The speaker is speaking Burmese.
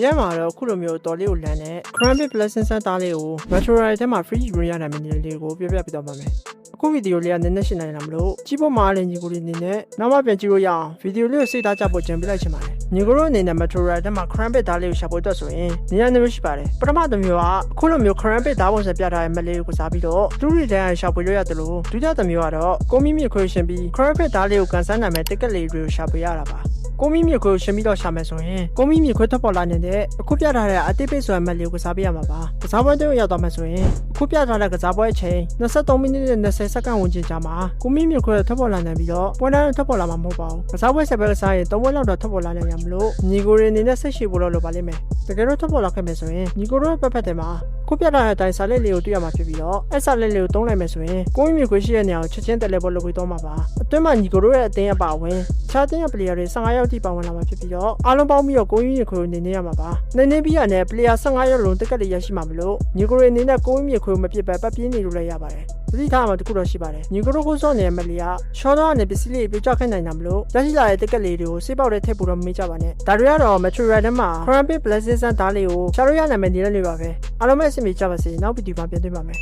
ရဲမှာတော့ခုလိုမျိုးတော်လေးကိုလမ်းနဲ့ Cranberry Blessing စသားလေးကို Metro Ride ထဲမှာ free ယူရနိုင်မယ့်နည်းလေးကိုပြပြပေးတော့ပါမယ်အခုဗီဒီယိုလေးကနည်းနည်းရှင်းနိုင်လာမလို့ကြည့်ဖို့မှာလည်းညီကိုလေးအနေနဲ့နောက်မှပြန်ကြည့်လို့ရအောင်ဗီဒီယိုလေးကိုစိတ်သားကြဖို့ကြံပြလိုက်ချင်ပါတယ်ညီကိုတို့အနေနဲ့ Metro Ride ထဲမှာ Cranberry သားလေးကိုရှာဖို့အတွက်ဆိုရင်နေရာမျိုးရှိပါတယ်ပထမတစ်မျိုးကအခုလိုမျိုး Cranberry သားပုံစံပြထားတဲ့မလေးကိုစားပြီးတော့တူရီတန်းရှာဖွေလို့ရတယ်လို့ဒုတိယတစ်မျိုးကတော့ကိုမီမီခွေရှင်ပြီး Cranberry သားလေးကိုကန်ဆန်းနိုင်မဲ့တစ်ကက်လေးတွေကိုရှာဖွေရတာပါကိုမီမြေခွေကိုရှင်းပြီးတော့ရှာမယ်ဆိုရင်ကိုမီမြေခွေထွက်ပေါ်လာနေတဲ့အခုပြထားတဲ့အတိတ်ပိတ်ဆိုတဲ့မက်လေးကိုစားပေးရမှာပါကစားပွဲတွေရောက်သွားမယ်ဆိုရင်အခုပြထားတဲ့ကစားပွဲအချိန်23မိနစ်နဲ့20စက္ကန့်ဝန်းကျင်ကြာမှာကိုမီမြေခွေထွက်ပေါ်လာနိုင်ပြီးတော့ပွဲတိုင်းထွက်ပေါ်လာမှာမဟုတ်ပါဘူးကစားပွဲဆက်ပဲကစားရင်3ပွဲလောက်တော့ထွက်ပေါ်လာနိုင်ရမလို့ညီကိုတွေအနေနဲ့စိတ်ရှိဖို့လိုပါလိမ့်မယ်တကယ်တော့ထွက်ပေါ်လာခဲ့မယ်ဆိုရင်ညီကိုတို့ရဲ့ပတ်တယ်မှာခုပြထားတဲ့အတိုင်းစာလက်လေးကိုတွေ့ရမှာဖြစ်ပြီးတော့အဲ့စာလက်လေးကိုသုံးလိုက်မယ်ဆိုရင်ကိုမီမြေခွေရှိတဲ့နေရာကိုချက်ချင်းတက်လဲပေါ်လုပ်ပြီးတော့မှာပါအတွင်းမှာညီကိုတို့ရဲ့အတင်းအပါဝင်ခြားတင်းရဲ့ player တွေ15ယောက်ထိပါဝင်လာမှာဖြစ်ပြီးတော့အားလုံးပေါင်းပြီးတော့ကိုမီမြေခွေကိုနေနေရမှာပါနေပြီးရတဲ့ player 15ယောက်လုံးတက်ကက်လေးရရှိမှာမလို့ညီကိုတွေအနေနဲ့ကိုမီမြေခွေကိုမပြစ်ပဲပတ်ပြင်းနေလို့လည်းရပါတယ်သတိထားမှာတခုတော့ရှိပါတယ်ညီကိုတို့ကိုစောနေတဲ့မလီကရှော့တော့ကနေပစ္စည်းလေးပြချခိုင်းနိုင်တာမလို့ရရှိလာတဲ့တက်ကက်လေးတွေကိုစေးပေါက်တဲ့ထည့်ဖို့တော့မမေ့ကြပါနဲ့ဒါတွေကတော့ Metro Ride ထဲမှာ Cranberry Blessing စသားလေးကိုရှာလို့ရနိုင်မယ့်နေရာတွေပါပဲအားလုံးပဲအဆင်ပြေကြပါစေနောက်ဗီဒီယိုမှာပြန်တွေ့ပါမယ်